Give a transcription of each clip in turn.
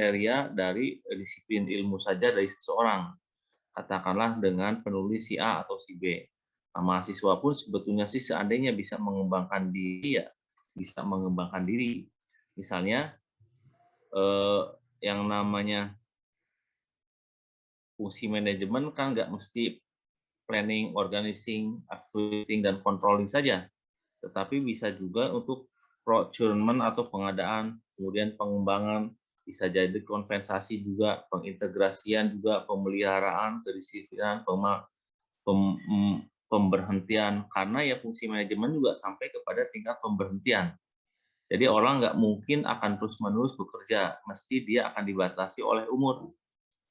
kriteria dari disiplin ilmu saja dari seseorang. Katakanlah dengan penulis si A atau si B. Nah, mahasiswa pun sebetulnya sih seandainya bisa mengembangkan diri, ya bisa mengembangkan diri. Misalnya yang namanya fungsi manajemen kan nggak mesti planning, organizing, activating, dan controlling saja, tetapi bisa juga untuk procurement atau pengadaan, kemudian pengembangan, bisa jadi kompensasi juga, pengintegrasian juga, pemeliharaan, kedisiplinan, pemberhentian, karena ya fungsi manajemen juga sampai kepada tingkat pemberhentian. Jadi orang nggak mungkin akan terus-menerus bekerja, mesti dia akan dibatasi oleh umur.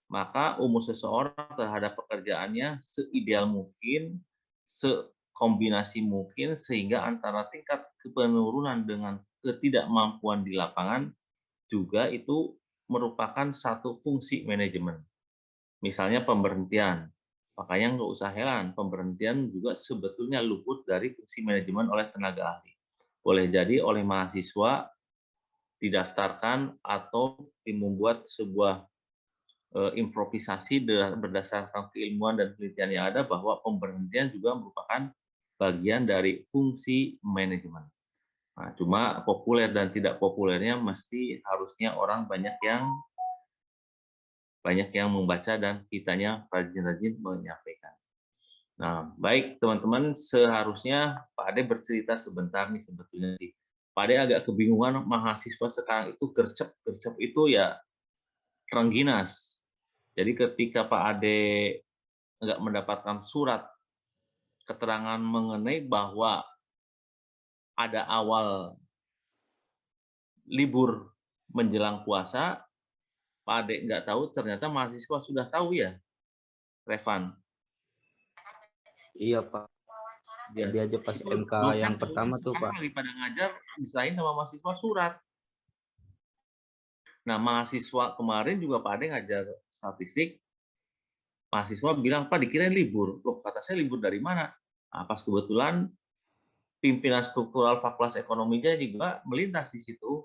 Maka umur seseorang terhadap pekerjaannya seideal mungkin, sekombinasi mungkin, sehingga antara tingkat penurunan dengan ketidakmampuan di lapangan juga itu merupakan satu fungsi manajemen. Misalnya pemberhentian. Makanya nggak usah heran, pemberhentian juga sebetulnya luput dari fungsi manajemen oleh tenaga ahli. Boleh jadi oleh mahasiswa didaftarkan atau membuat sebuah improvisasi berdasarkan keilmuan dan penelitian yang ada bahwa pemberhentian juga merupakan bagian dari fungsi manajemen. Nah, cuma populer dan tidak populernya mesti harusnya orang banyak yang membaca dan kitanya rajin-rajin menyampaikan. Nah, baik teman-teman, seharusnya Pak Ade bercerita sebentar nih sebetulnya sih. Pak Ade agak kebingungan mahasiswa sekarang itu gercep itu ya rengginas. Jadi ketika Pak Ade nggak mendapatkan surat keterangan mengenai bahwa ada awal libur menjelang puasa, Pak Ade nggak tahu, ternyata mahasiswa sudah tahu ya, Revan. Iya Pak. Ya. Jadi aja pas MK yang pertama tuh Pak. Lagi pada ngajar, diserahin sama mahasiswa surat. Nah, mahasiswa kemarin juga Pak Ade ngajar statistik, mahasiswa bilang, Pak dikirain libur. Loh, kata saya libur dari mana? Nah, pas kebetulan pimpinan struktural Fakultas Ekonominya juga melintas di situ.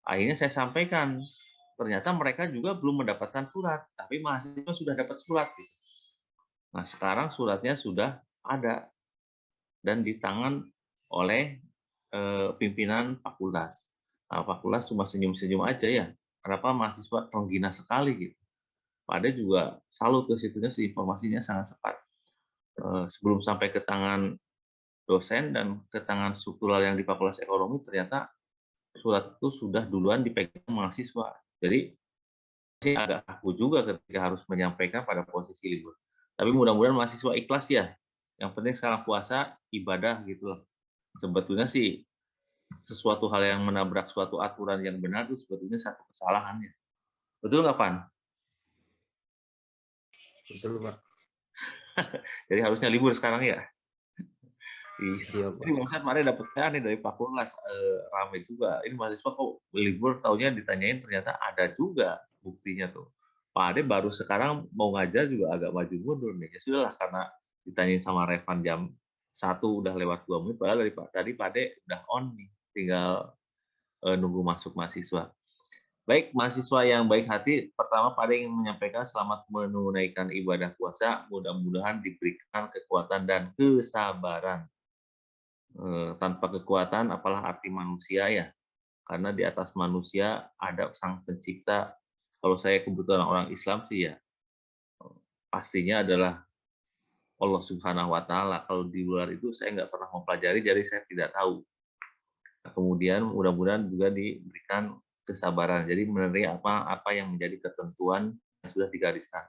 Akhirnya saya sampaikan, ternyata mereka juga belum mendapatkan surat, tapi mahasiswa sudah dapat surat. Nah, sekarang suratnya sudah ada dan di tangan oleh pimpinan fakultas. Nah, fakultas cuma senyum-senyum aja ya. Kenapa mahasiswa tergina sekali gitu. Pak Ade juga salut ke situnya, informasinya sangat cepat. Sebelum sampai ke tangan dosen dan ke tangan struktural yang di Fakultas Ekonomi, ternyata surat itu sudah duluan dipegang mahasiswa. Jadi sih agak kaku juga ketika harus menyampaikan pada posisi libur. Tapi mudah-mudahan mahasiswa ikhlas ya. Yang penting sekarang puasa, ibadah gitu loh. Sebetulnya sih sesuatu hal yang menabrak suatu aturan yang benar itu sebetulnya satu kesalahannya. Betul nggak, Pan? Betul Pak. Jadi harusnya libur sekarang ya? Iya. Siap Pak. Ini barusan kemarin dapat nih dari Fakultas, rame juga. Ini mahasiswa kok libur, taunya ditanyain ternyata ada juga buktinya tuh. Pak Ade baru sekarang mau ngajar juga agak maju mundur nih. Ya sudahlah, karena ditanyain sama Revan jam 1 udah lewat 2 menit, padahal dari tadi Pak Ade udah on nih, tinggal nunggu masuk mahasiswa. Baik, mahasiswa yang baik hati, pertama Pak Ade ingin menyampaikan selamat menunaikan ibadah puasa, mudah-mudahan diberikan kekuatan dan kesabaran. Tanpa kekuatan apalah arti manusia ya, karena di atas manusia ada sang pencipta. Kalau saya kebetulan orang Islam sih ya, pastinya adalah Allah Subhanahu wa Ta'ala. Kalau di luar itu saya nggak pernah mempelajari, jadi saya tidak tahu. Nah, kemudian mudah-mudahan juga diberikan kesabaran, jadi menerima apa yang menjadi ketentuan yang sudah digariskan.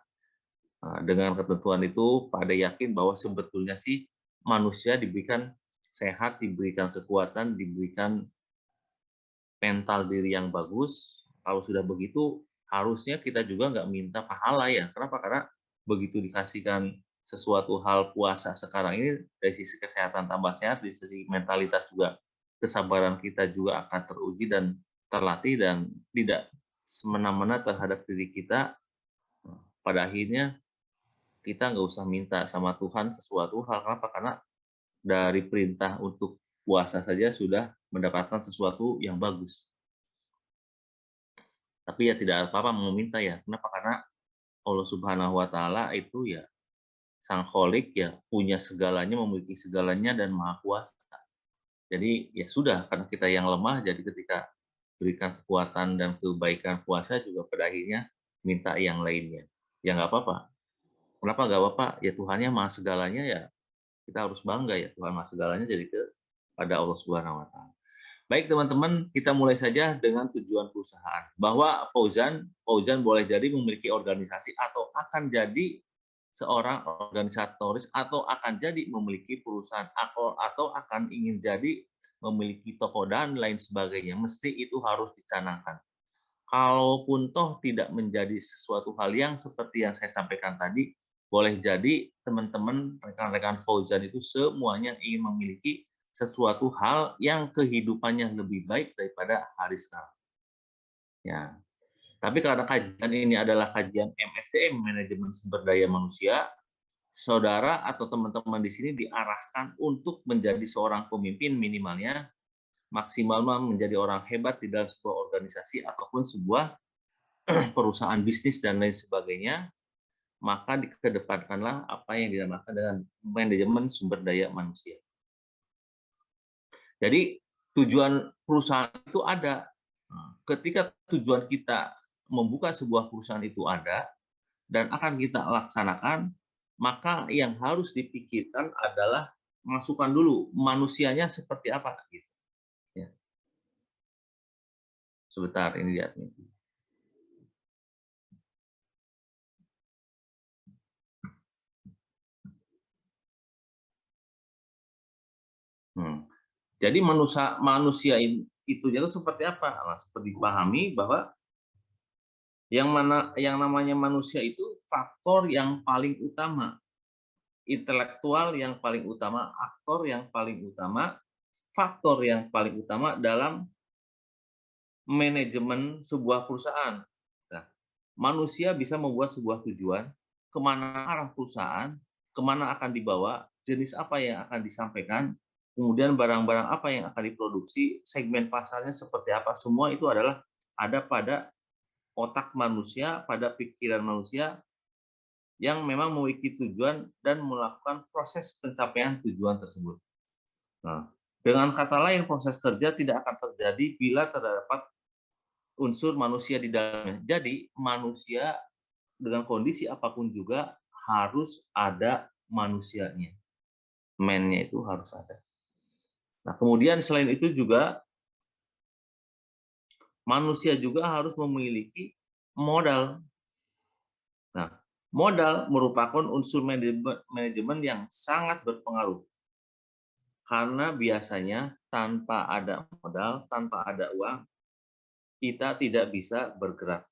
Nah, dengan ketentuan itu, Pak Ade yakin bahwa sebetulnya sih manusia diberikan sehat, diberikan kekuatan, diberikan mental diri yang bagus. Kalau sudah begitu, harusnya kita juga nggak minta pahala ya. Kenapa? Karena begitu dikasihkan sesuatu hal puasa sekarang ini, dari sisi kesehatan tambah sehat, dari sisi mentalitas juga, kesabaran kita juga akan teruji dan terlatih, dan tidak semena-mena terhadap diri kita. Pada akhirnya kita nggak usah minta sama Tuhan sesuatu hal. Kenapa? Karena dari perintah untuk puasa saja sudah mendapatkan sesuatu yang bagus. Tapi ya tidak apa-apa meminta ya. Kenapa? Karena Allah Subhanahu wa taala itu ya Sang Kholik ya, punya segalanya, memiliki segalanya dan Maha Kuasa. Jadi ya sudah, karena kita yang lemah, jadi ketika berikan kekuatan dan kebaikan kuasa juga pada akhirnya minta yang lainnya. Ya nggak apa-apa. Kenapa nggak apa-apa? Ya Tuhannya Maha segalanya ya, kita harus bangga ya Tuhan Maha segalanya jadi pada Allah Subhanahu wa taala. Baik teman-teman, kita mulai saja dengan tujuan perusahaan. Bahwa Fauzan boleh jadi memiliki organisasi atau akan jadi seorang organisatoris atau akan jadi memiliki perusahaan atau akan ingin jadi memiliki toko dan lain sebagainya. Mesti itu harus dicanangkan. Kalaupun toh tidak menjadi sesuatu hal yang seperti yang saya sampaikan tadi, boleh jadi teman-teman, rekan-rekan Fauzan itu semuanya ingin memiliki sesuatu hal yang kehidupannya lebih baik daripada hari sekarang. Ya. Tapi karena kajian ini adalah kajian MSDM, Manajemen Sumber Daya Manusia, saudara atau teman-teman di sini diarahkan untuk menjadi seorang pemimpin minimalnya, maksimal menjadi orang hebat di dalam sebuah organisasi ataupun sebuah perusahaan bisnis dan lain sebagainya, maka dikedepankanlah apa yang dinamakan dengan manajemen sumber daya manusia. Jadi tujuan perusahaan itu ada. Ketika tujuan kita membuka sebuah perusahaan itu ada dan akan kita laksanakan, maka yang harus dipikirkan adalah masukkan dulu manusianya seperti apa gitu. Ya. Sebentar ini lihat nih. Jadi manusia itu seperti apa? Nah, seperti dipahami bahwa yang namanya manusia itu faktor yang paling utama, intelektual yang paling utama, aktor yang paling utama, faktor yang paling utama dalam manajemen sebuah perusahaan. Nah, manusia bisa membuat sebuah tujuan, kemana arah perusahaan, kemana akan dibawa, jenis apa yang akan disampaikan, kemudian barang-barang apa yang akan diproduksi, segmen pasarnya seperti apa, semua itu adalah ada pada otak manusia, pada pikiran manusia yang memang memiliki tujuan dan melakukan proses pencapaian tujuan tersebut. Nah, dengan kata lain, proses kerja tidak akan terjadi bila terdapat unsur manusia di dalamnya. Jadi, manusia dengan kondisi apapun juga harus ada manusianya. Man-nya itu harus ada. Nah, kemudian selain itu juga manusia juga harus memiliki modal. Nah, modal merupakan unsur manajemen yang sangat berpengaruh. Karena biasanya tanpa ada modal, tanpa ada uang, kita tidak bisa bergerak.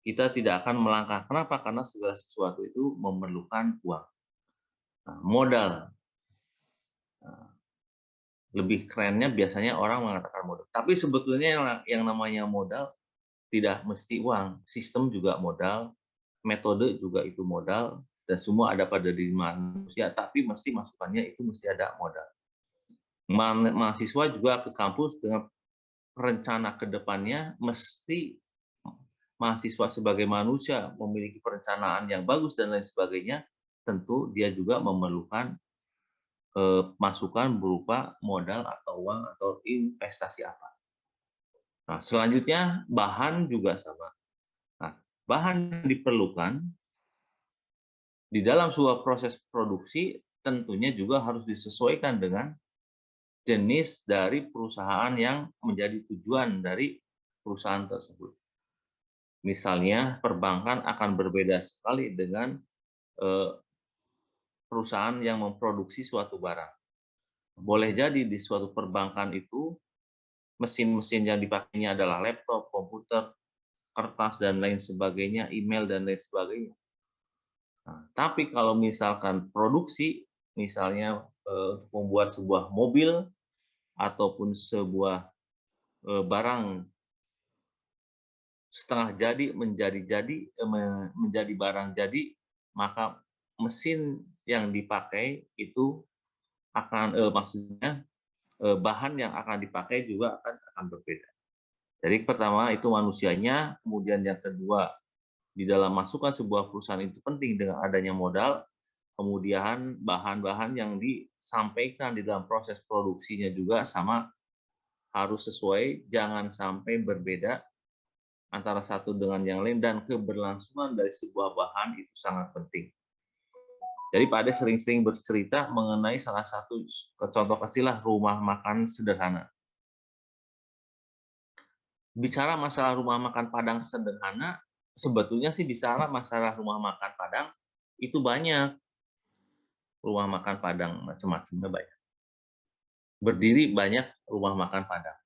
Kita tidak akan melangkah. Kenapa? Karena segala sesuatu itu memerlukan uang. Nah, modal. Nah, lebih kerennya biasanya orang mengatakan modal. Tapi sebetulnya yang namanya modal tidak mesti uang. Sistem juga modal, metode juga itu modal, dan semua ada pada diri manusia. Tapi mesti masukannya itu mesti ada modal. Mahasiswa juga ke kampus dengan rencana ke depannya mesti mahasiswa sebagai manusia memiliki perencanaan yang bagus dan lain sebagainya, tentu dia juga memerlukan masukan berupa modal atau uang atau investasi apa. Nah, selanjutnya bahan juga sama. Nah, bahan yang diperlukan di dalam sebuah proses produksi tentunya juga harus disesuaikan dengan jenis dari perusahaan yang menjadi tujuan dari perusahaan tersebut. Misalnya perbankan akan berbeda sekali dengan perusahaan yang memproduksi suatu barang. Boleh jadi di suatu perbankan itu mesin-mesin yang dipakainya adalah laptop, komputer, kertas dan lain sebagainya, email dan lain sebagainya. Nah, tapi kalau misalkan produksi, misalnya untuk membuat sebuah mobil ataupun sebuah barang setengah jadi menjadi barang jadi, maka mesin yang dipakai itu akan maksudnya bahan yang akan dipakai juga akan berbeda. Jadi pertama itu manusianya, kemudian yang kedua di dalam masukan sebuah perusahaan itu penting dengan adanya modal, kemudian bahan-bahan yang disampaikan di dalam proses produksinya juga sama harus sesuai, jangan sampai berbeda antara satu dengan yang lain, dan keberlangsungan dari sebuah bahan itu sangat penting. Jadi Pak Ade sering-sering bercerita mengenai salah satu contoh kecil lah, rumah makan sederhana. Bicara masalah rumah makan Padang sederhana, sebetulnya sih bicara masalah rumah makan Padang itu banyak. Rumah makan Padang macam-macamnya banyak. Berdiri banyak rumah makan Padang.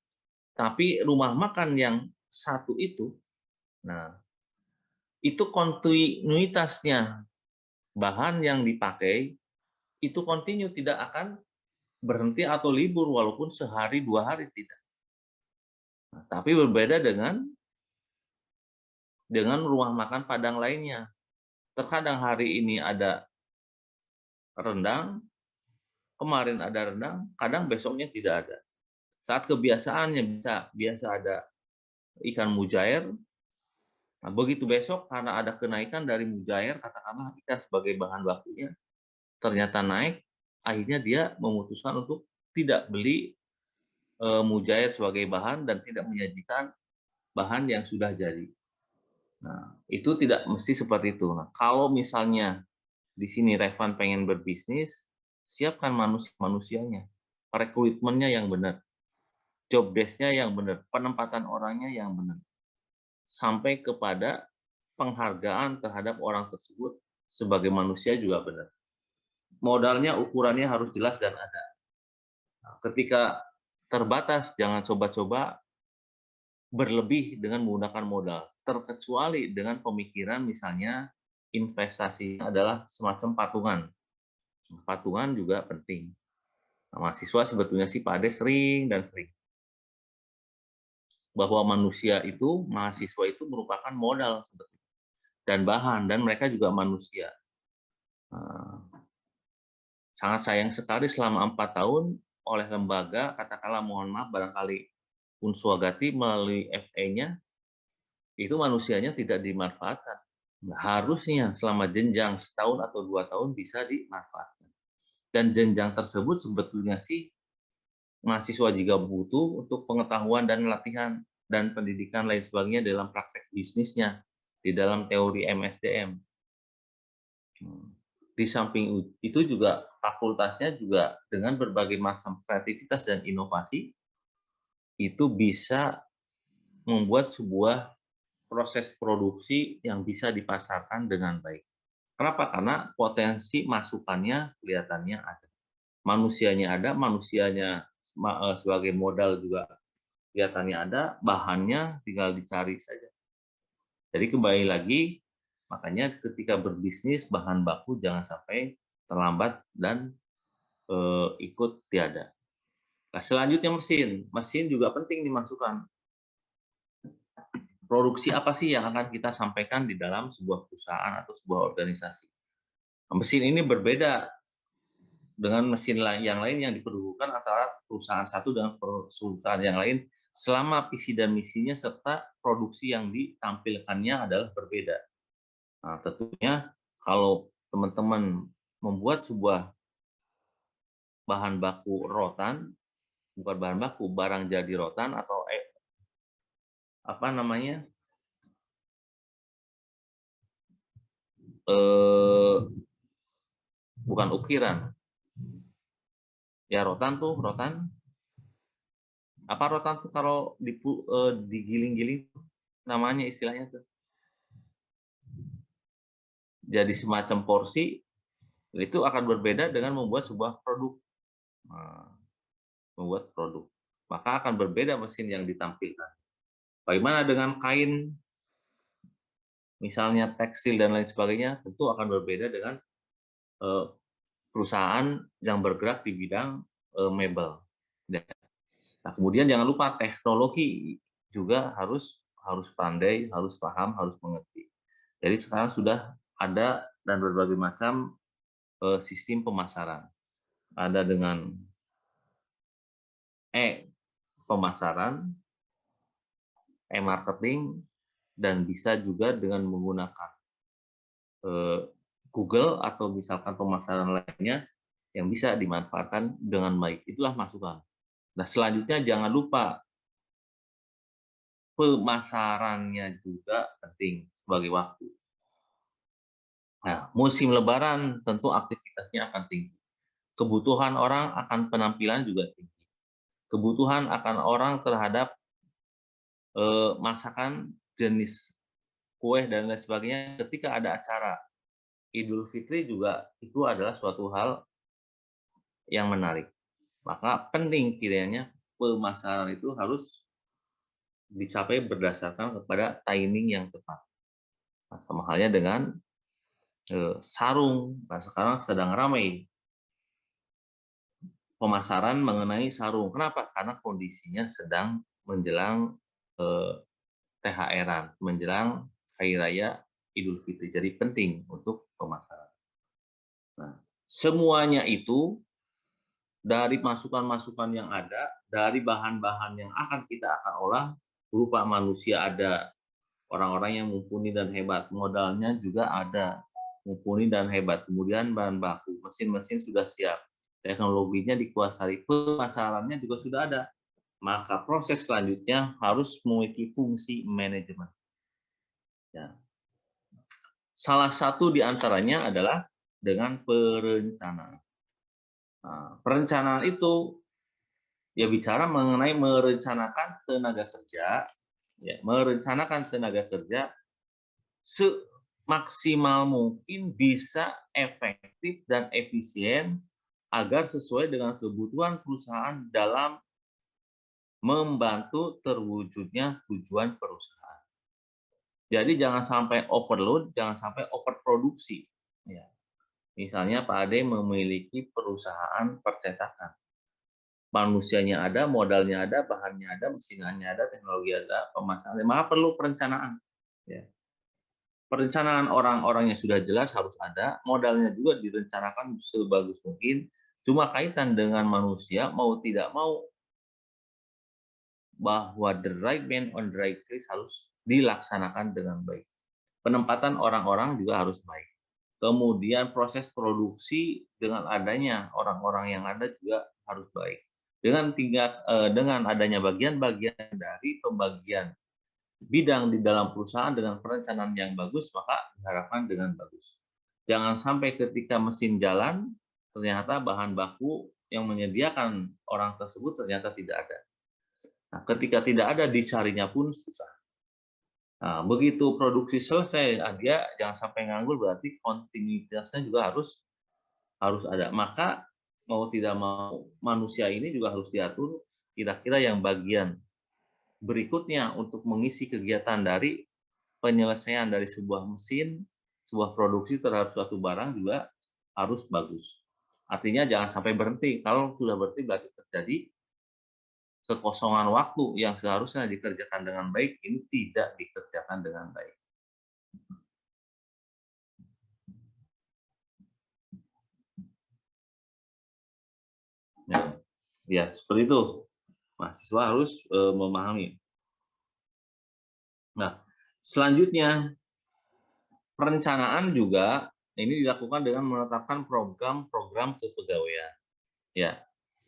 Tapi rumah makan yang satu itu, nah, itu kontinuitasnya bahan yang dipakai itu kontinu, tidak akan berhenti atau libur walaupun sehari 2 hari tidak. Nah, tapi berbeda dengan rumah makan Padang lainnya. Terkadang hari ini ada rendang, kemarin ada rendang, kadang besoknya tidak ada. Saat kebiasaannya biasa ada ikan mujair, nah begitu besok karena ada kenaikan dari mujair, katakanlah ikan sebagai bahan bakunya, ternyata naik, akhirnya dia memutuskan untuk tidak beli mujair sebagai bahan dan tidak menyajikan bahan yang sudah jadi. Nah, itu tidak mesti seperti itu. Nah, kalau misalnya di sini Revan pengen berbisnis, siapkan manusianya, rekrutmennya yang benar, job desk-nya yang benar, penempatan orangnya yang benar, sampai kepada penghargaan terhadap orang tersebut sebagai manusia juga benar. Modalnya, ukurannya harus jelas dan ada. Nah, ketika terbatas, jangan coba-coba berlebih dengan menggunakan modal, terkecuali dengan pemikiran misalnya investasi adalah semacam patungan. Patungan juga penting. Nah, mahasiswa sebetulnya sih Pak Ade sering bahwa mahasiswa itu merupakan modal sebetulnya, dan bahan, dan mereka juga manusia. Sangat sayang sekali selama 4 tahun oleh lembaga, katakanlah mohon maaf barangkali Unswagati melalui FE-nya, itu manusianya tidak dimanfaatkan. Harusnya selama jenjang setahun atau 2 tahun bisa dimanfaatkan. Dan jenjang tersebut sebetulnya sih mahasiswa juga butuh untuk pengetahuan dan latihan dan pendidikan lain sebagainya dalam praktek bisnisnya, di dalam teori MSDM. Di samping itu juga fakultasnya juga dengan berbagai macam kreativitas dan inovasi itu bisa membuat sebuah proses produksi yang bisa dipasarkan dengan baik. Kenapa? Karena potensi masukannya kelihatannya ada. Manusianya sebagai modal juga kelihatannya ada, bahannya tinggal dicari saja. Jadi kembali lagi, makanya ketika berbisnis bahan baku jangan sampai terlambat dan ikut tiada. Nah, selanjutnya mesin juga penting dimasukkan. Produksi apa sih yang akan kita sampaikan di dalam sebuah perusahaan atau sebuah organisasi? Nah, mesin ini berbeda dengan mesin yang lain yang diperlukan antara perusahaan satu dengan perusahaan yang lain selama visi dan misinya serta produksi yang ditampilkannya adalah berbeda. Nah, tentunya kalau teman-teman membuat sebuah bahan baku rotan, bukan bahan baku, barang jadi rotan atau apa namanya, bukan ukiran, ya rotan tuh kalau digiling-giling namanya istilahnya tuh jadi semacam porsi, itu akan berbeda dengan membuat sebuah produk. Nah, membuat produk maka akan berbeda mesin yang ditampilkan. Bagaimana dengan kain, misalnya tekstil dan lain sebagainya, tentu akan berbeda dengan perusahaan yang bergerak di bidang mebel. Nah, kemudian jangan lupa teknologi juga harus pandai, harus paham, harus mengerti. Jadi sekarang sudah ada dan berbagai macam sistem pemasaran. Ada dengan pemasaran, e-marketing, dan bisa juga dengan menggunakan Google atau misalkan pemasaran lainnya yang bisa dimanfaatkan dengan baik. Itulah masukan. Nah, selanjutnya jangan lupa pemasarannya juga penting sebagai waktu. Nah, musim lebaran tentu aktivitasnya akan tinggi. Kebutuhan orang akan penampilan juga tinggi. Kebutuhan akan orang terhadap masakan jenis kue dan lain sebagainya ketika ada acara Idul Fitri juga itu adalah suatu hal yang menarik. Maka penting kiranya pemasaran itu harus dicapai berdasarkan kepada timing yang tepat. Nah, sama halnya dengan sarung. Nah, sekarang sedang ramai pemasaran mengenai sarung. Kenapa? Karena kondisinya sedang menjelang THR-an, menjelang Hari Raya Idul Fitri. Jadi penting untuk pemasaran. Nah, semuanya itu dari masukan-masukan yang ada, dari bahan-bahan yang kita akan olah, berupa manusia ada, orang-orang yang mumpuni dan hebat, modalnya juga ada, mumpuni dan hebat, kemudian bahan baku, mesin-mesin sudah siap, teknologinya dikuasai, pemasarannya juga sudah ada, maka proses selanjutnya harus memiliki fungsi manajemen. Ya. Salah satu di antaranya adalah dengan perencanaan. Nah, perencanaan itu ya bicara mengenai merencanakan tenaga kerja, ya, merencanakan tenaga kerja semaksimal mungkin bisa efektif dan efisien agar sesuai dengan kebutuhan perusahaan dalam membantu terwujudnya tujuan perusahaan. Jadi jangan sampai overload, jangan sampai overproduksi. Ya. Misalnya Pak Ade memiliki perusahaan percetakan. Manusianya ada, modalnya ada, bahannya ada, mesinannya ada, teknologi ada, pemasaran, maka perlu perencanaan. Ya. Perencanaan orang-orangnya sudah jelas harus ada, modalnya juga direncanakan sebagus mungkin, cuma kaitan dengan manusia, mau tidak mau, bahwa the right man on the right place harus dilaksanakan dengan baik. Penempatan orang-orang juga harus baik. Kemudian proses produksi dengan adanya orang-orang yang ada juga harus baik. Dengan adanya bagian-bagian dari pembagian bidang di dalam perusahaan dengan perencanaan yang bagus, maka diharapkan dengan bagus. Jangan sampai ketika mesin jalan, ternyata bahan baku yang menyediakan orang tersebut ternyata tidak ada. Nah, ketika tidak ada, dicarinya pun susah. Nah, begitu produksi selesai, dia jangan sampai nganggur, berarti kontinuitasnya juga harus ada. Maka mau tidak mau manusia ini juga harus diatur kira-kira yang bagian berikutnya untuk mengisi kegiatan dari penyelesaian dari sebuah mesin, sebuah produksi terhadap suatu barang juga harus bagus. Artinya jangan sampai berhenti. Kalau sudah berhenti berarti terjadi kekosongan waktu yang seharusnya dikerjakan dengan baik, ini tidak dikerjakan dengan baik. Ya, seperti itu. Mahasiswa harus memahami. Nah, selanjutnya perencanaan juga ini dilakukan dengan menetapkan program-program kepegawaian. Ya,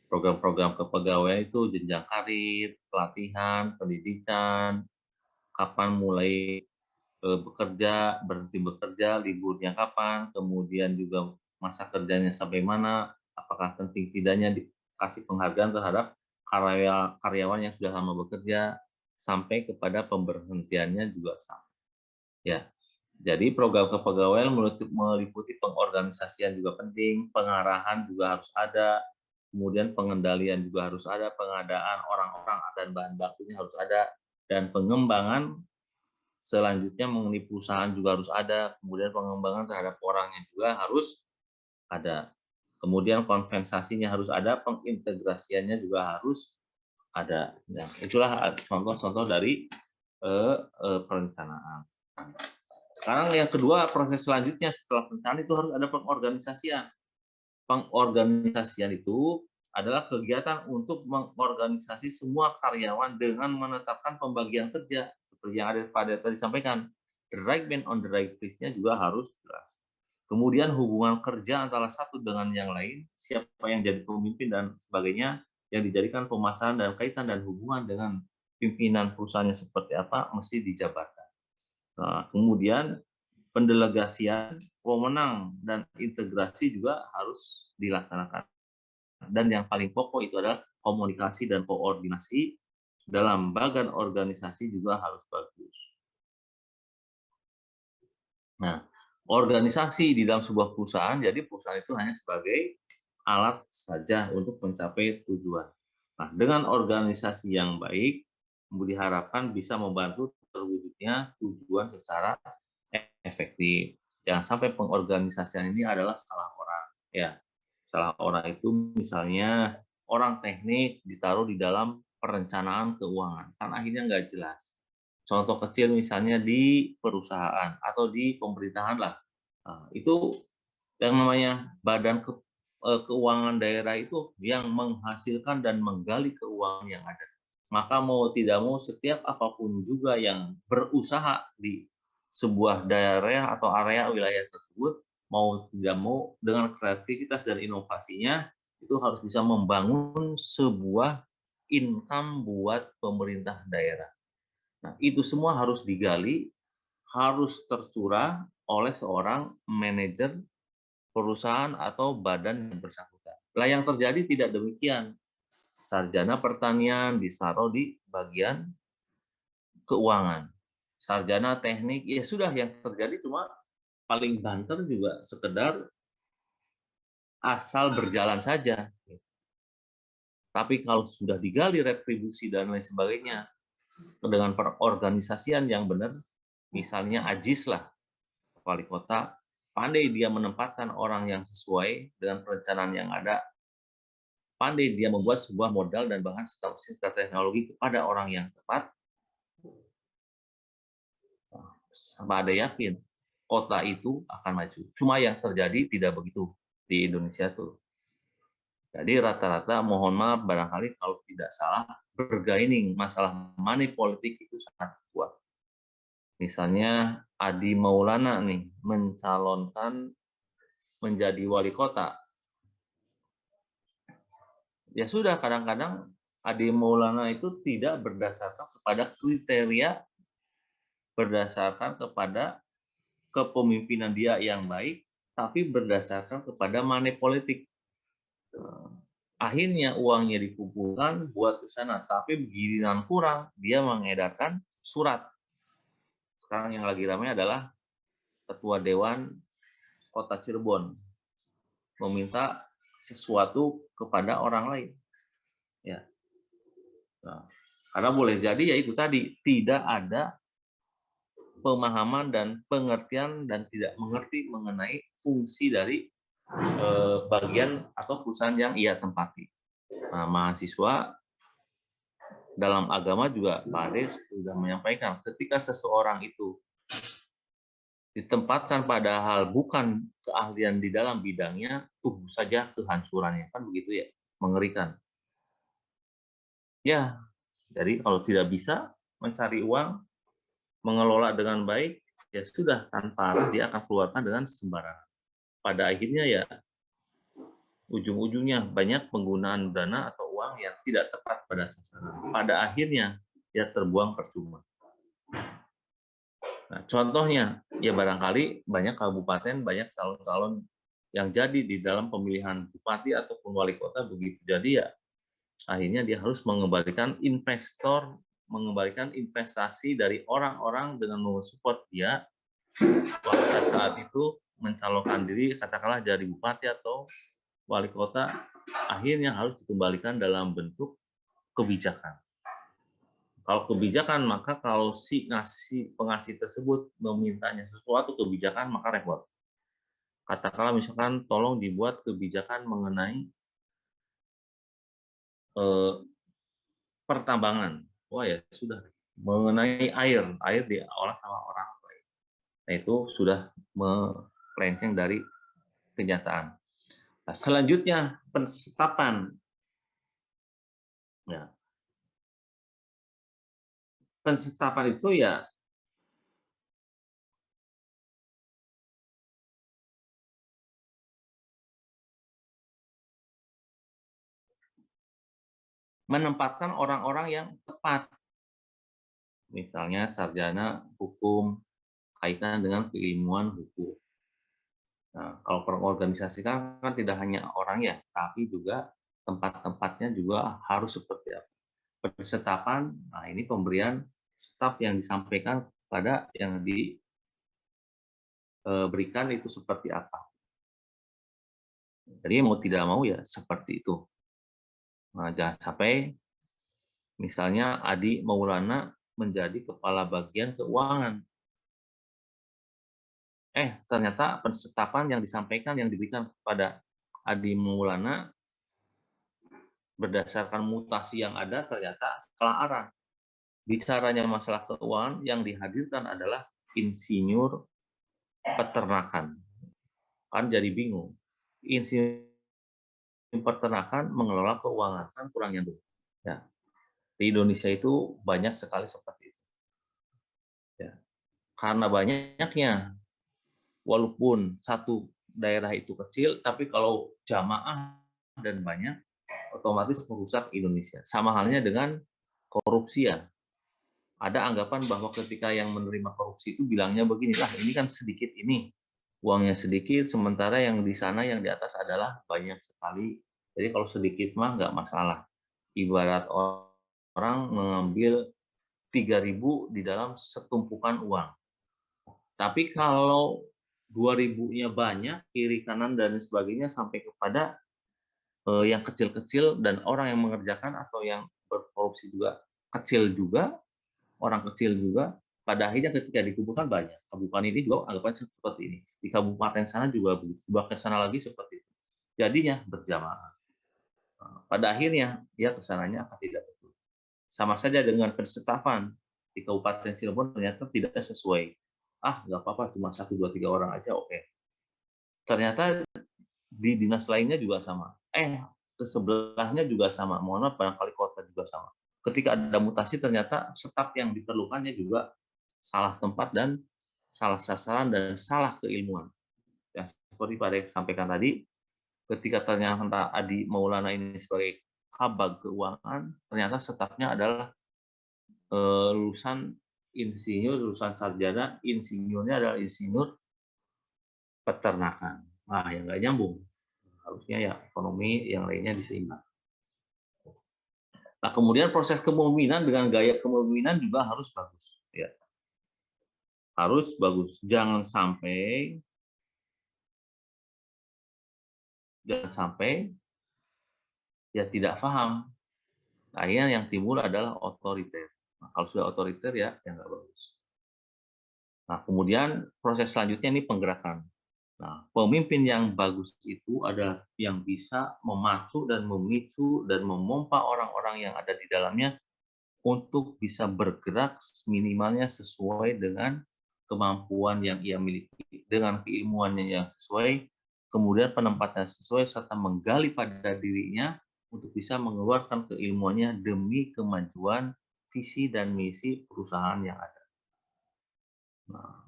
program-program kepegawaian itu jenjang karir, pelatihan, pendidikan, kapan mulai bekerja, berhenti bekerja, liburnya kapan, kemudian juga masa kerjanya sampai mana, apakah penting tidaknya dikasih penghargaan terhadap karyawan yang sudah lama bekerja, sampai kepada pemberhentiannya juga sama. Ya, jadi program kepegawaian meliputi pengorganisasian juga penting, pengarahan juga harus ada, kemudian pengendalian juga harus ada, pengadaan orang-orang dan bahan bakunya harus ada, dan pengembangan selanjutnya mengenai perusahaan juga harus ada, kemudian pengembangan terhadap orangnya juga harus ada. Kemudian kompensasinya harus ada, pengintegrasiannya juga harus ada. Nah, itulah contoh-contoh dari perencanaan. Sekarang yang kedua, proses selanjutnya setelah perencanaan itu harus ada pengorganisasian. Pengorganisasian itu adalah kegiatan untuk mengorganisasi semua karyawan dengan menetapkan pembagian kerja seperti yang ada pada tadi disampaikan. The right man on the right place-nya juga harus jelas. Kemudian hubungan kerja antara satu dengan yang lain, siapa yang jadi pemimpin dan sebagainya, yang dijadikan pemasaran dan kaitan dan hubungan dengan pimpinan perusahaannya seperti apa, mesti dijabarkan. Nah, kemudian pendelegasian, wewenang, dan integrasi juga harus dilaksanakan. Dan yang paling pokok itu adalah komunikasi dan koordinasi dalam bagian organisasi juga harus bagus. Nah, organisasi di dalam sebuah perusahaan, jadi perusahaan itu hanya sebagai alat saja untuk mencapai tujuan. Nah, dengan organisasi yang baik, diharapkan bisa membantu terwujudnya tujuan secara efektif. Jangan sampai pengorganisasian ini adalah salah orang. Ya, salah orang itu misalnya orang teknik ditaruh di dalam perencanaan keuangan, kan akhirnya nggak jelas. Contoh kecil misalnya di perusahaan atau di pemerintahan lah. Nah, itu yang namanya badan keuangan daerah itu yang menghasilkan dan menggali keuangan yang ada. Maka mau tidak mau setiap apapun juga yang berusaha di sebuah daerah atau area wilayah tersebut, mau tidak mau dengan kreativitas dan inovasinya, itu harus bisa membangun sebuah income buat pemerintah daerah. Nah, itu semua harus digali, harus tercurah oleh seorang manajer perusahaan atau badan yang bersangkutan. Lah yang terjadi tidak demikian. Sarjana pertanian ditaruh di bagian keuangan. Sarjana teknik, ya sudah yang terjadi cuma paling banter juga sekedar asal berjalan saja. Tapi kalau sudah digali retribusi dan lain sebagainya, dengan perorganisasian yang benar, misalnya Ajis lah, wali kota, pandai dia menempatkan orang yang sesuai dengan perencanaan yang ada, pandai dia membuat sebuah modal dan bahan serta teknologi kepada orang yang tepat, sama ada yakin kota itu akan maju. Cuma yang terjadi tidak begitu di Indonesia tuh. Jadi rata-rata mohon maaf barangkali kalau tidak salah bergaining masalah money politik itu sangat kuat. Misalnya Adi Maulana nih mencalonkan menjadi wali kota. Ya sudah kadang-kadang Adi Maulana itu tidak berdasarkan kepada kriteria, berdasarkan kepada kepemimpinan dia yang baik, tapi berdasarkan kepada money politik. Akhirnya uangnya dikumpulkan buat ke sana, tapi giliran kurang, dia mengedarkan surat. Sekarang yang lagi ramai adalah Ketua Dewan Kota Cirebon meminta sesuatu kepada orang lain. Ya. Nah, karena boleh jadi ya itu tadi tidak ada pemahaman dan pengertian dan tidak mengerti mengenai fungsi dari bagian atau perusahaan yang ia tempati. Nah, mahasiswa dalam agama juga Pak Ades sudah menyampaikan ketika seseorang itu ditempatkan pada hal bukan keahlian di dalam bidangnya, tunggu saja kehancurannya, kan begitu ya, mengerikan. Ya, jadi kalau tidak bisa mencari uang, mengelola dengan baik, ya sudah tanpa arah dia akan keluarkan dengan sembarangan. Pada akhirnya ya ujung-ujungnya banyak penggunaan dana atau uang yang tidak tepat pada sasaran. Pada akhirnya ya terbuang percuma. Nah, contohnya ya barangkali banyak kabupaten, banyak calon-calon yang jadi di dalam pemilihan bupati ataupun wali kota begitu. Jadi ya akhirnya dia harus mengembalikan investor, mengembalikan investasi dari orang-orang dengan mensupport dia pada saat itu mencalonkan diri katakanlah jadi bupati atau wali kota, akhirnya harus dikembalikan dalam bentuk kebijakan. Kalau kebijakan, maka kalau si pengasih tersebut memintanya sesuatu kebijakan, maka repot. Katakanlah misalkan tolong dibuat kebijakan mengenai pertambangan. Wah ya sudah. Mengenai air diolah sama orang lain. Nah, itu sudah melenceng dari kenyataan. Nah, selanjutnya penetapan Ya, penstapan itu ya menempatkan orang-orang yang tepat, misalnya sarjana hukum kaitan dengan keilmuan hukum. Nah, kalau perorganisasikan kan tidak hanya orang ya, tapi juga tempat-tempatnya juga harus seperti apa. Penetapan, nah ini pemberian staf yang disampaikan kepada yang diberikan itu seperti apa. Jadi mau tidak mau ya seperti itu. Nah, jangan sampai misalnya Adi Maulana menjadi kepala bagian keuangan. Ternyata penetapan yang disampaikan yang diberikan kepada Adi Maulana berdasarkan mutasi yang ada ternyata salah arah. Bicaranya masalah keuangan yang dihadirkan adalah insinyur peternakan. Kan jadi bingung. Insinyur peternakan mengelola keuangan kan kurang nyambung. Ya, di Indonesia itu banyak sekali seperti itu. Ya, karena banyaknya, walaupun satu daerah itu kecil, tapi kalau jamaah dan banyak, otomatis merusak Indonesia. Sama halnya dengan korupsi ya. Ada anggapan bahwa ketika yang menerima korupsi itu bilangnya begini, lah ini kan sedikit ini, uangnya sedikit, sementara yang di sana yang di atas adalah banyak sekali. Jadi kalau sedikit mah nggak masalah. Ibarat orang mengambil 3.000 di dalam setumpukan uang. Tapi kalau 2.000-nya banyak, kiri kanan dan sebagainya sampai kepada yang kecil-kecil dan orang yang mengerjakan atau yang berkorupsi juga kecil juga, orang kecil juga, pada akhirnya ketika dikumpulkan banyak. Kabupaten ini juga anggapannya seperti ini. Di kabupaten sana juga begitu, di kabupaten sana lagi seperti itu. Jadinya berjamaah. Pada akhirnya ya kesananya akan tidak betul. Sama saja dengan penstafan di Kabupaten Cirebon ternyata tidak sesuai. Nggak apa-apa, cuma 1, 2, 3 orang aja, oke. Ternyata di dinas lainnya juga sama. Ke sebelahnya juga sama. Mohon maaf, barangkali kota juga sama. Ketika ada mutasi, ternyata staf yang diperlukannya juga salah tempat dan salah sasaran dan salah keilmuan. Yang seperti Pak Dek sampaikan tadi, ketika ternyata Adi Maulana ini sebagai kabag keuangan, ternyata stafnya adalah lulusan insinyur, lulusan sarjana, insinyurnya adalah insinyur peternakan. Nah, yang nggak nyambung. Harusnya ya ekonomi yang lainnya diseimbang. Nah, kemudian proses kepemimpinan dengan gaya kepemimpinan juga harus bagus. Ya, harus bagus. Jangan sampai ya tidak paham. Akhirnya yang timbul adalah otoriter. Nah, kalau sudah otoriter ya nggak bagus. Nah, kemudian proses selanjutnya ini penggerakan. Nah, pemimpin yang bagus itu adalah yang bisa memacu dan memicu dan memompa orang-orang yang ada di dalamnya untuk bisa bergerak minimalnya sesuai dengan kemampuan yang ia miliki, dengan keilmuannya yang sesuai, kemudian penempatan sesuai, serta menggali pada dirinya untuk bisa mengeluarkan keilmuannya demi kemajuan visi dan misi perusahaan yang ada. Nah,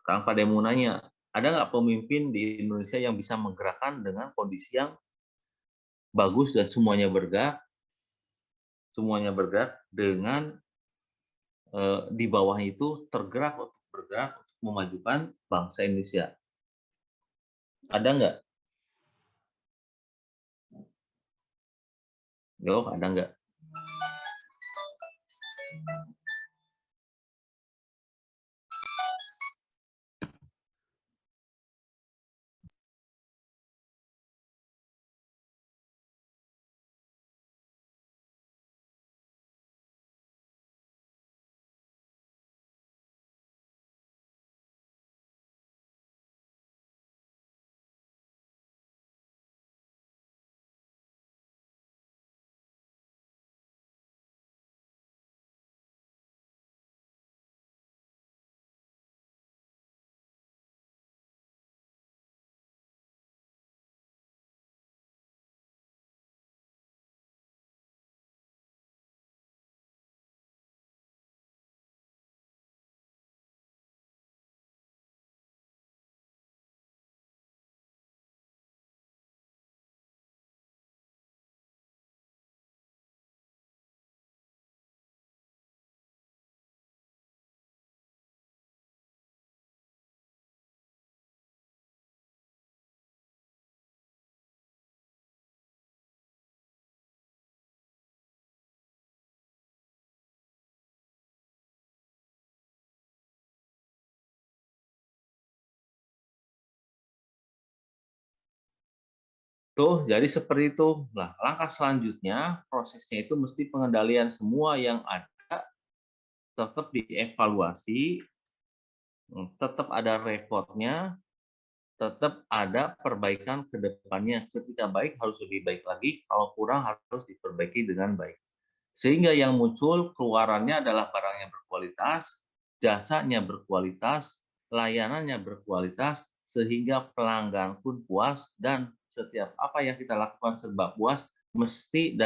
sekarang Pak Demu nanya, ada nggak pemimpin di Indonesia yang bisa menggerakkan dengan kondisi yang bagus dan semuanya bergerak dengan di bawah itu tergerak untuk bergerak untuk memajukan bangsa Indonesia. Ada nggak? Jawab, ada nggak? Tuh, jadi seperti itu. Nah, langkah selanjutnya, prosesnya itu mesti pengendalian semua yang ada, tetap dievaluasi, tetap ada reportnya, tetap ada perbaikan ke depannya. Ketika baik harus lebih baik lagi, kalau kurang harus diperbaiki dengan baik. Sehingga yang muncul keluarannya adalah barang yang berkualitas, jasanya berkualitas, layanannya berkualitas, sehingga pelanggan pun puas dan setiap apa yang kita lakukan serba puas, mesti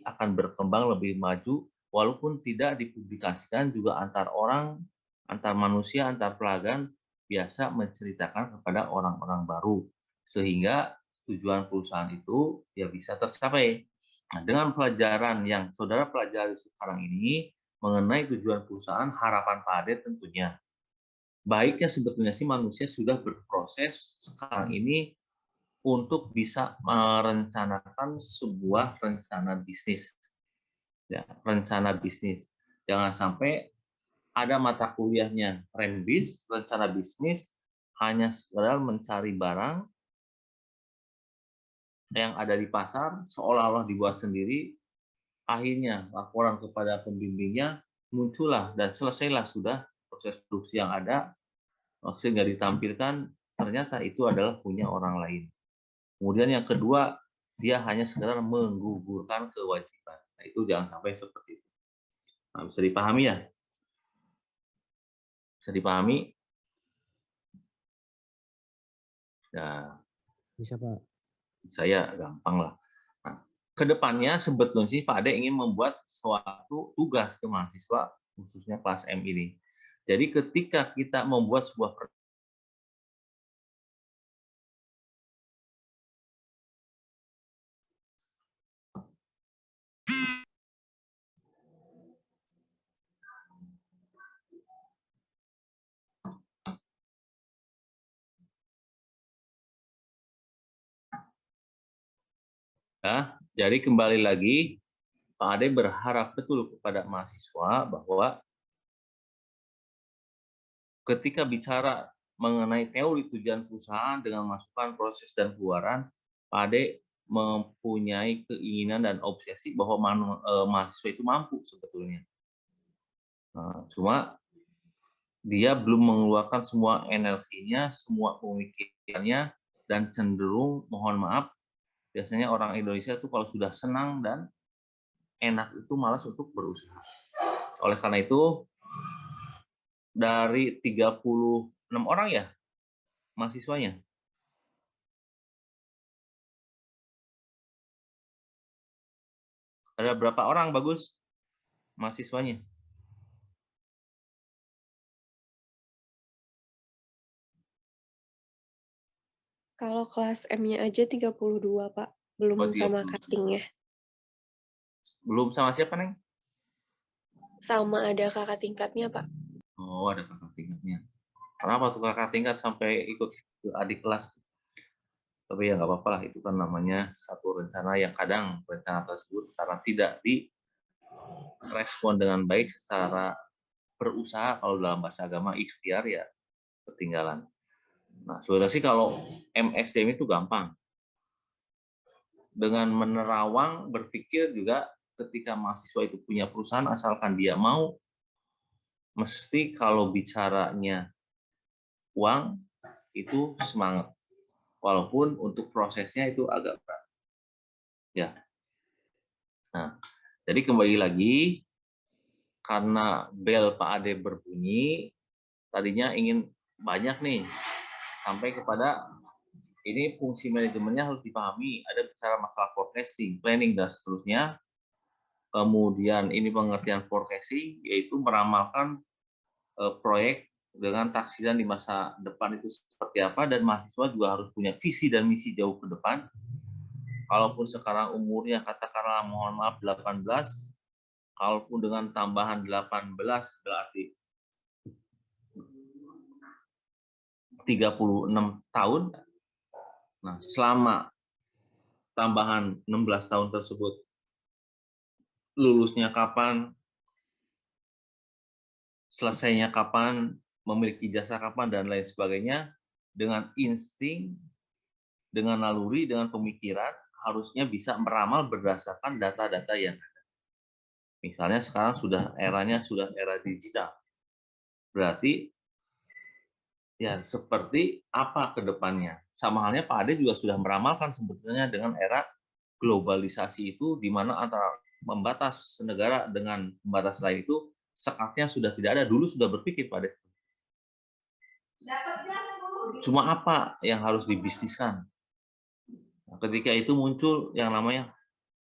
akan berkembang lebih maju, walaupun tidak dipublikasikan juga antar orang, antar manusia, antar pelanggan biasa menceritakan kepada orang-orang baru, sehingga tujuan perusahaan itu ya bisa tercapai. Nah, dengan pelajaran yang saudara pelajari sekarang ini mengenai tujuan perusahaan, harapan Pak Ade tentunya baiknya sebetulnya sih manusia sudah berproses sekarang ini untuk bisa merencanakan sebuah rencana bisnis, ya, rencana bisnis. Jangan sampai ada mata kuliahnya rembis, rencana bisnis, hanya sekedar mencari barang yang ada di pasar, seolah-olah dibuat sendiri, akhirnya laporan kepada pembimbingnya muncullah dan selesailah sudah proses produksi yang ada, sehingga ditampilkan ternyata itu adalah punya orang lain. Kemudian yang kedua, dia hanya sekedar menggugurkan kewajiban. Nah, itu jangan sampai seperti itu. Nah, bisa dipahami ya? Bisa dipahami? Ya, Bisa, Pak. saya gampang lah. Nah, kedepannya sebetulnya sih Pak Ade ingin membuat suatu tugas ke mahasiswa, khususnya kelas M ini. Jadi ketika kita membuat sebuah ya, jadi kembali lagi Pak Ade berharap betul kepada mahasiswa bahwa ketika bicara mengenai teori tujuan perusahaan dengan masukan proses dan keluaran, Pak Ade mempunyai keinginan dan obsesi bahwa mahasiswa itu mampu sebetulnya. Nah, cuma dia belum mengeluarkan semua energinya, semua pemikirannya, dan cenderung, mohon maaf, biasanya orang Indonesia itu kalau sudah senang dan enak itu malas untuk berusaha. Oleh karena itu, dari 36 orang ya mahasiswanya, ada berapa orang bagus mahasiswanya? Kalau kelas M-nya aja 32, Pak. Belum Oh, sama 30. cutting-nya. Belum sama siapa, Neng? Sama ada kakak tingkatnya, Pak. Oh, ada kakak tingkatnya. Kenapa tuh kakak tingkat sampai ikut ke adik kelas? Tapi ya nggak apa-apa lah, itu kan namanya satu rencana yang kadang rencana tersebut karena tidak direspon dengan baik secara berusaha, kalau dalam bahasa agama ikhtiar ya ketinggalan. Nah, sebenarnya sih kalau MSDM itu gampang. Dengan menerawang berpikir juga ketika mahasiswa itu punya perusahaan asalkan dia mau, mesti kalau bicaranya uang itu semangat. Walaupun untuk prosesnya itu agak berat. Ya. Nah, jadi kembali lagi karena bel Pak Ade berbunyi, tadinya ingin banyak nih sampai kepada ini fungsi manajemennya harus dipahami, ada bicara masalah forecasting, planning dan seterusnya. Kemudian ini pengertian forecasting yaitu meramalkan proyek dengan taksiran di masa depan itu seperti apa, dan mahasiswa juga harus punya visi dan misi jauh ke depan. Kalaupun sekarang umurnya katakanlah mohon maaf 18, kalaupun dengan tambahan 18 berarti 36 tahun. Nah, selama tambahan 16 tahun tersebut, lulusnya kapan, selesainya kapan, memiliki jasa kapan, dan lain sebagainya, dengan insting dengan naluri, dengan pemikiran, harusnya bisa meramal berdasarkan data-data yang ada. Misalnya sekarang sudah era digital. Berarti ya seperti apa ke depannya. Sama halnya Pak Ade juga sudah meramalkan sebetulnya dengan era globalisasi itu, di mana antara membatas negara dengan pembatas lain itu sekatnya sudah tidak ada. Dulu sudah berpikir Pak Ade. Cuma apa yang harus dibisniskan? Nah, ketika itu muncul yang namanya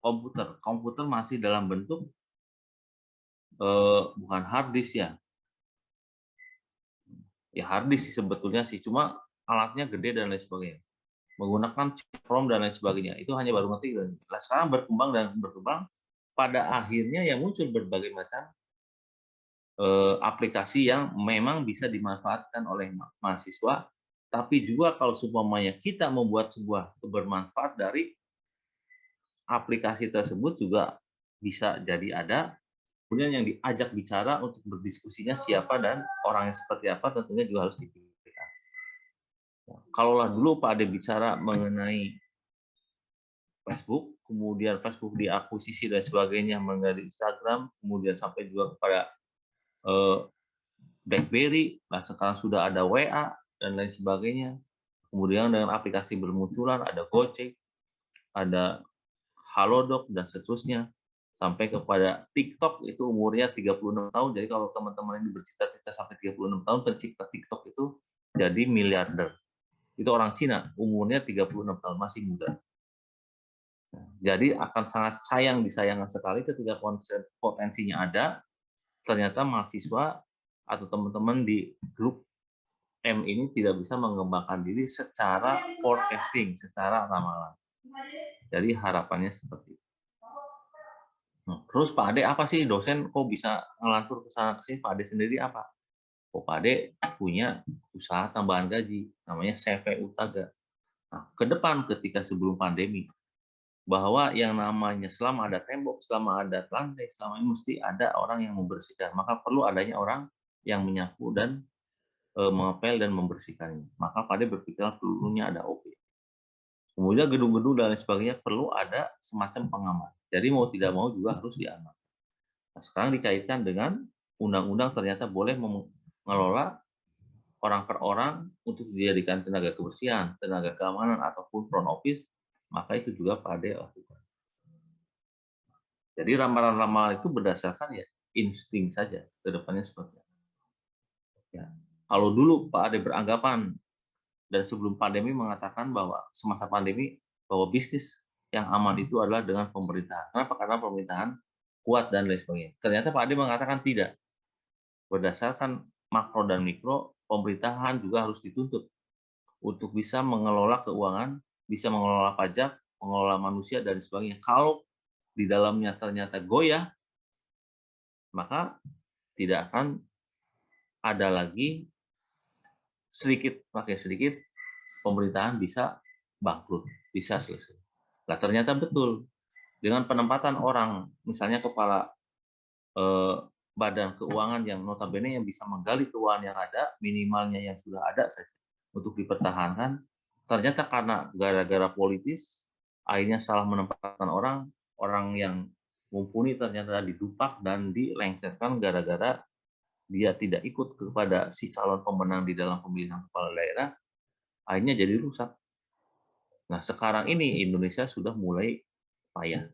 komputer. Komputer masih dalam bentuk bukan hard disk ya. Ya hard disk sih sebetulnya sih, cuma alatnya gede dan lain sebagainya. Menggunakan chip ROM dan lain sebagainya. Itu hanya baru ngerti. Nah, sekarang berkembang dan berkembang, pada akhirnya yang muncul berbagai macam aplikasi yang memang bisa dimanfaatkan oleh mahasiswa, tapi juga kalau seumpamanya kita membuat sebuah bermanfaat dari aplikasi tersebut juga bisa jadi ada. Kemudian yang diajak bicara untuk berdiskusinya siapa dan orang yang seperti apa tentunya juga harus dipikirkan. Kalaulah dulu Pak Ade bicara mengenai Facebook, kemudian Facebook diakuisisi dan sebagainya mengenai Instagram, kemudian sampai juga kepada BlackBerry, nah sekarang sudah ada WA dan lain sebagainya. Kemudian dengan aplikasi bermunculan ada Gojek, ada Halodoc dan seterusnya, sampai kepada TikTok itu umurnya 36 tahun. Jadi kalau teman-teman ini bercita-cita sampai 36 tahun pencipta TikTok itu jadi miliarder. Itu orang Cina, umurnya 36 tahun, masih muda. Jadi akan sangat disayangkan sekali ketika potensinya ada, ternyata mahasiswa atau teman-teman di grup M ini tidak bisa mengembangkan diri secara forecasting, secara ramalan. Jadi harapannya seperti itu. Terus Pak Ade apa sih dosen kok bisa ngelantur ke sana ke sini? Pak Ade sendiri apa? Oh, Pak Ade punya usaha tambahan gaji namanya CV Utaga. Nah, ke depan ketika sebelum pandemi, bahwa yang namanya selama ada tembok, selama ada lantai, selama ini mesti ada orang yang membersihkan. Maka perlu adanya orang yang menyapu dan mengepel dan membersihkannya. Maka Pak Ade berpikiran perlunya ada OP. Kemudian gedung-gedung dan lain sebagainya perlu ada semacam pengaman. Jadi mau tidak mau juga harus diaman. Nah, sekarang dikaitkan dengan undang-undang ternyata boleh mengelola orang per orang untuk dijadikan tenaga kebersihan, tenaga keamanan, ataupun front office, maka itu juga Pak Ade lakukan. Jadi ramalan-ramalan itu berdasarkan ya insting saja, ke depannya seperti apa. Ya. Kalau dulu Pak Ade beranggapan dan sebelum pandemi mengatakan bahwa semasa pandemi bahwa bisnis yang aman itu adalah dengan pemerintahan. Kenapa? Karena pemerintahan kuat dan lain sebagainya. Ternyata Pak Ade mengatakan tidak. Berdasarkan makro dan mikro, pemerintahan juga harus dituntut untuk bisa mengelola keuangan, bisa mengelola pajak, mengelola manusia dan sebagainya. Kalau di dalamnya ternyata goyah, maka tidak akan ada lagi sedikit pakai sedikit pemerintahan bisa bangkrut, bisa selesai. Nah, ternyata betul dengan penempatan orang, misalnya kepala badan keuangan yang notabene yang bisa menggali keuangan yang ada, minimalnya yang sudah ada saja untuk dipertahankan. Ternyata karena gara-gara politis, akhirnya salah menempatkan orang, orang yang mumpuni ternyata didupak dan dilengsarkan gara-gara dia tidak ikut kepada si calon pemenang di dalam pemilihan kepala daerah, akhirnya jadi rusak. Nah, sekarang ini Indonesia sudah mulai payah.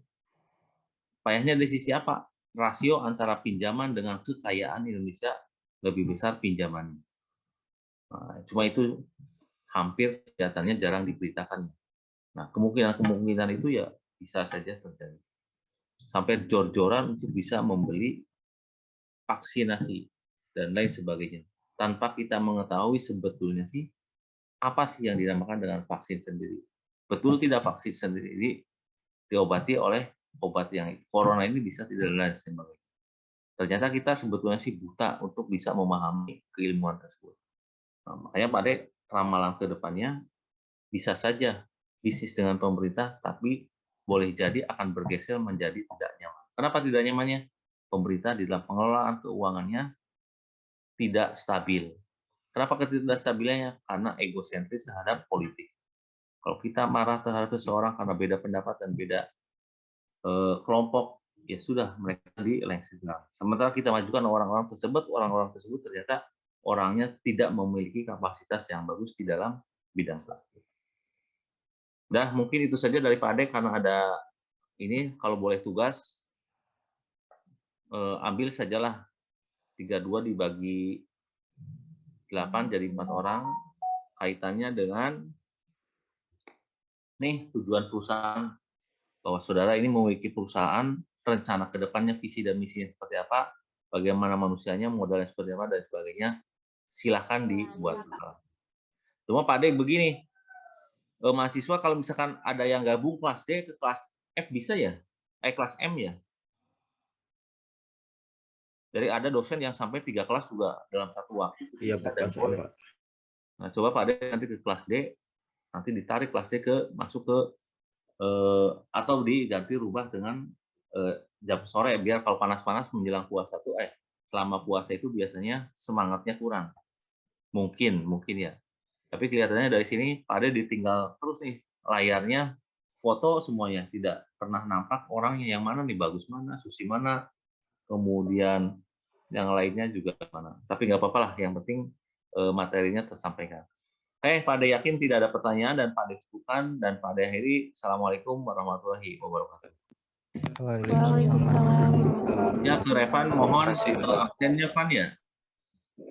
Payahnya dari sisi apa? Rasio antara pinjaman dengan kekayaan Indonesia lebih besar pinjamannya. Nah, cuma itu hampir kelihatannya jarang diberitakan. Nah, kemungkinan itu ya bisa saja terjadi. Sampai jor-joran untuk bisa membeli vaksinasi dan lain sebagainya. Tanpa kita mengetahui sebetulnya sih apa sih yang dinamakan dengan vaksin sendiri. Betul tidak vaksin sendiri diobati oleh obat yang corona ini bisa tidak lain sebagainya. Ternyata kita sebetulnya sih buta untuk bisa memahami keilmuan tersebut. Nah, makanya pada ramalan ke depannya bisa saja bisnis dengan pemerintah, tapi boleh jadi akan bergeser menjadi tidak nyaman. Kenapa tidak nyamannya? Pemerintah di dalam pengelolaan keuangannya tidak stabil. Kenapa ketidakstabilannya? Karena egosentris terhadap politik. Kalau kita marah terhadap seseorang karena beda pendapat dan beda kelompok, ya sudah mereka dielengsirkan. Sementara kita majukan orang-orang tersebut ternyata orangnya tidak memiliki kapasitas yang bagus di dalam bidang plastik. Dah, mungkin itu saja dari Pak Ade karena ada ini, kalau boleh tugas, ambil sajalah 32 dibagi 8 jadi 4 orang, kaitannya dengan nih tujuan perusahaan, bahwa saudara ini memiliki perusahaan, rencana ke depannya, visi dan misinya seperti apa, bagaimana manusianya, modalnya seperti apa, dan sebagainya, silahkan dibuat. Cuma Pak Ade begini, mahasiswa kalau misalkan ada yang gabung kelas D ke kelas F bisa ya? Kelas M ya? Jadi ada dosen yang sampai 3 kelas juga dalam satu waktu. Iya Pak, kelas M, Pak. Nah, coba Pak Ade nanti ke kelas D, nanti ditarik kelas D masuk ke atau diganti rubah dengan jam sore, biar kalau panas-panas menjelang puasa tuh selama puasa itu biasanya semangatnya kurang. Mungkin ya. Tapi kelihatannya dari sini Pak Ade ditinggal terus nih, layarnya foto semuanya, tidak pernah nampak orangnya yang mana nih, bagus mana, Susi mana, kemudian yang lainnya juga mana. Tapi nggak apa-apa lah, yang penting materinya tersampaikan. Pak Ade yakin tidak ada pertanyaan dan Pak Ade cukupkan, dan Pak Ade akhiri. Assalamualaikum warahmatullahi wabarakatuh. Waalaikumsalam. Ya, ke Revan mohon absennya Van ya.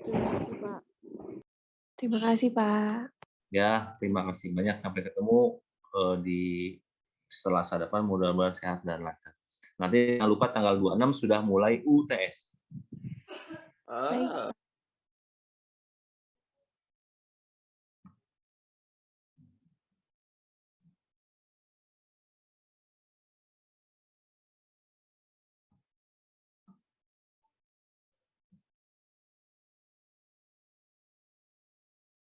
Terima kasih, Pak. Terima kasih, Pak. Ya, terima kasih banyak. Sampai ketemu di Selasa depan, mudah-mudahan sehat dan lancar. Nanti jangan lupa tanggal 26 sudah mulai UTS. Baik.